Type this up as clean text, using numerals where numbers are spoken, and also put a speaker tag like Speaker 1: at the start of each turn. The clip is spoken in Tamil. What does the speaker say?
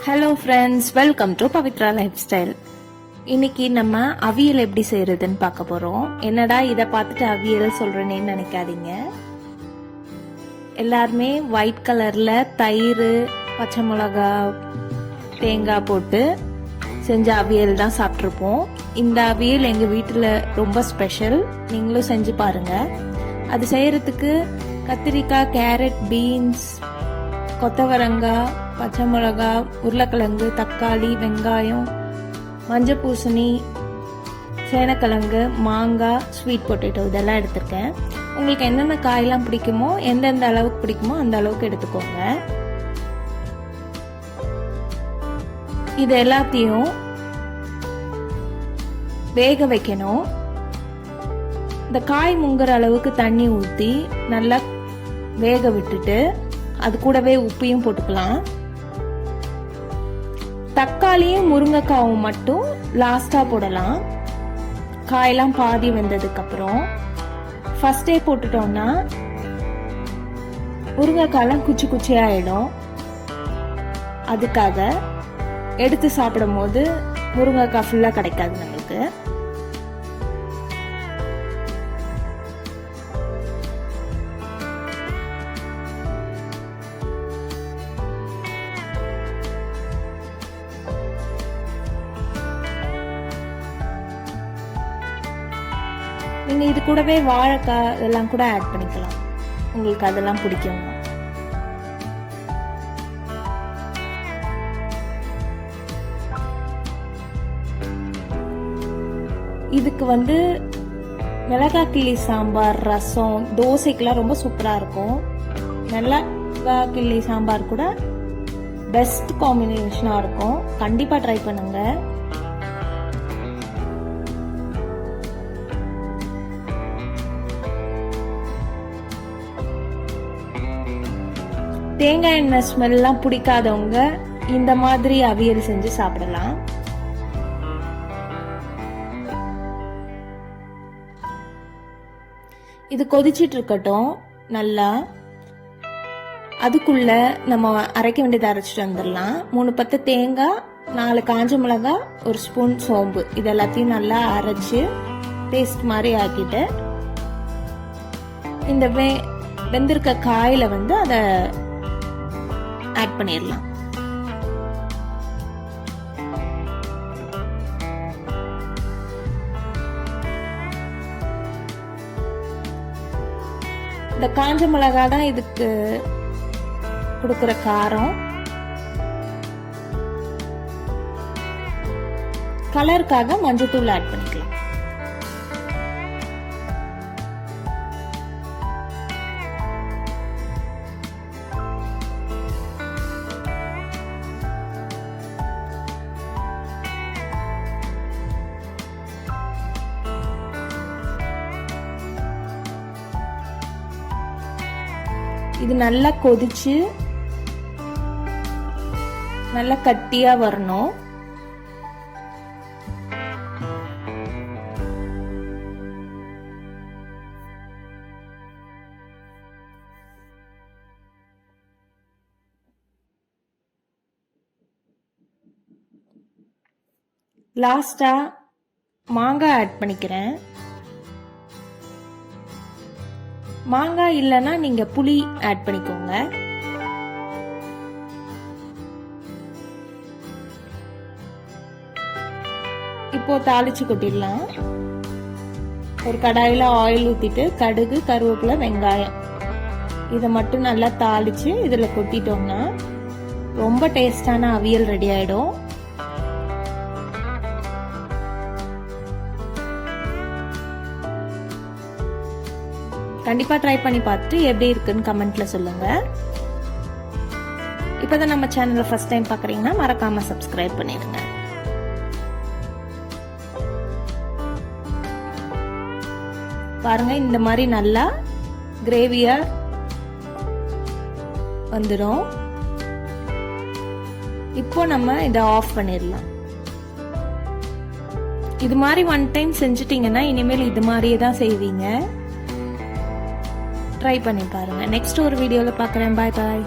Speaker 1: Hello friends, welcome to Pavithra life style. இன்னைக்கு நம்ம அவியல் எப்படி செய்யறதுன்னு பார்க்க போறோம். என்னடா இதை பார்த்துட்டு அவியல் சொல்றேன்னு நினைக்காதீங்க. எல்லாருமே ஒயிட் கலர்ல தயிர், பச்சை மிளகா, தேங்காய் போட்டு செஞ்ச அவியல் தான் சாப்பிட்ருப்போம். இந்த அவியல் எங்க வீட்டில் ரொம்ப ஸ்பெஷல். நீங்களும் செஞ்சு பாருங்க. அது செய்யறதுக்கு கத்திரிக்காய், கேரட், பீன்ஸ், கொத்தவரங்காய், பச்சை மிளகா, உருளைக்கிழங்கு, தக்காளி, வெங்காயம், மஞ்சள் பூசணி, சேனக்கிழங்கு, மாங்காய், ஸ்வீட் பொட்டேட்டோ இதெல்லாம் எடுத்திருக்கேன். உங்களுக்கு என்னென்ன காயெல்லாம் பிடிக்குமோ, எந்தெந்த அளவுக்கு பிடிக்குமோ அந்த அளவுக்கு எடுத்துக்கோங்க. இது எல்லாத்தையும் வேக வைக்கணும். இந்த காய் முங்குற அளவுக்கு தண்ணி ஊற்றி நல்லா வேக விட்டுட்டு அது கூடவே உப்பையும் போட்டுக்கலாம். தக்காளியும் முருங்கைக்காவும் மட்டும் லாஸ்டா போடலாம். காயெல்லாம் பாதி வெந்ததுக்கு அப்புறம் ஃபர்ஸ்டே போட்டுட்டோம்னா முருங்கைக்காயெல்லாம் குச்சி குச்சியாயிடும். அதுக்காக எடுத்து சாப்பிடும் போது முருங்கைக்காய் ஃபுல்லா கிடைக்காது நம்மளுக்கு. நீங்க இது கூடவே வாழைக்காய் இதெல்லாம் கூட ஆட் பண்ணிக்கலாம், உங்களுக்கு அதெல்லாம் பிடிக்கும். இதுக்கு மிளகாய் கிள்ளி சாம்பார், ரசம், தோசைக்கெல்லாம் ரொம்ப சூப்பரா இருக்கும். மிளகாய் கிள்ளி சாம்பார் கூட பெஸ்ட் காம்பினேஷனா இருக்கும். கண்டிப்பா ட்ரை பண்ணுங்க. தேங்காய் எண்ணெய் ஸ்மெல்லாம் பிடிக்காதவங்க இந்த மாதிரி அவியல் செஞ்சு சாப்பிடலாம். இது கொதிச்சிட்டு இருக்கட்டும் நல்லா. அதுக்குள்ள நம்ம அரைக்க வேண்டியதை அரைச்சிட்டு வந்துடலாம். 3 பத்து தேங்காய், 4 காஞ்ச மிளகாய், 1 ஸ்பூன் சோம்பு, இது எல்லாத்தையும் நல்லா அரைச்சு பேஸ்ட் மாதிரி ஆக்கிட்டு இந்த வெந்திருக்க காயில அதை ஆட் பண்ணிடலாம். இந்த காஞ்ச மிளகா தான் இதுக்கு கொடுக்கிற காரம். கலருக்காக மஞ்சத்தூள் ஆட் பண்ணிக்கலாம். இது நல்லா கொதிச்சு நல்லா கட்டியா வரணும். லாஸ்டா மாங்காய் ஆட் பண்ணிக்கிறேன். மாங்காய் இல்லைன்னா நீங்க புளி ஆட் பண்ணிக்கோங்க. இப்போ தாளிச்சு கொட்டிடலாம். ஒரு கடாயில ஆயில் ஊத்திட்டு கடுகு, கருவேப்பிலை, வெங்காயம் இதை மட்டும் நல்லா தாளிச்சு இதுல கொட்டிட்டோம்னா ரொம்ப டேஸ்டான அவியல் ரெடி ஆயிடும். கண்டிப்பா ட்ரை பண்ணி பார்த்துட்டு எப்படி இருக்குன்னு கமெண்ட்ல சொல்லுங்க. இப்பதான் நம்ம சேனலை ஃபர்ஸ்ட் டைம் பாக்குறீங்கன்னா மறக்காம சப்ஸ்கிரைப் பண்ணிடுங்க. பாருங்க, இந்த மாதிரி நல்லா கிரேவியா வந்துடும். இப்போ நம்ம இதை ஆஃப் பண்ணிடலாம். இது மாதிரி 1 டைம் செஞ்சிட்டீங்கன்னா இனிமேல் இது மாதிரியே தான் செய்வீங்க. ட்ரை பண்ணி பாருங்க. நெக்ஸ்ட் ஒரு வீடியோல பார்க்குறேன். பாய் பாய்.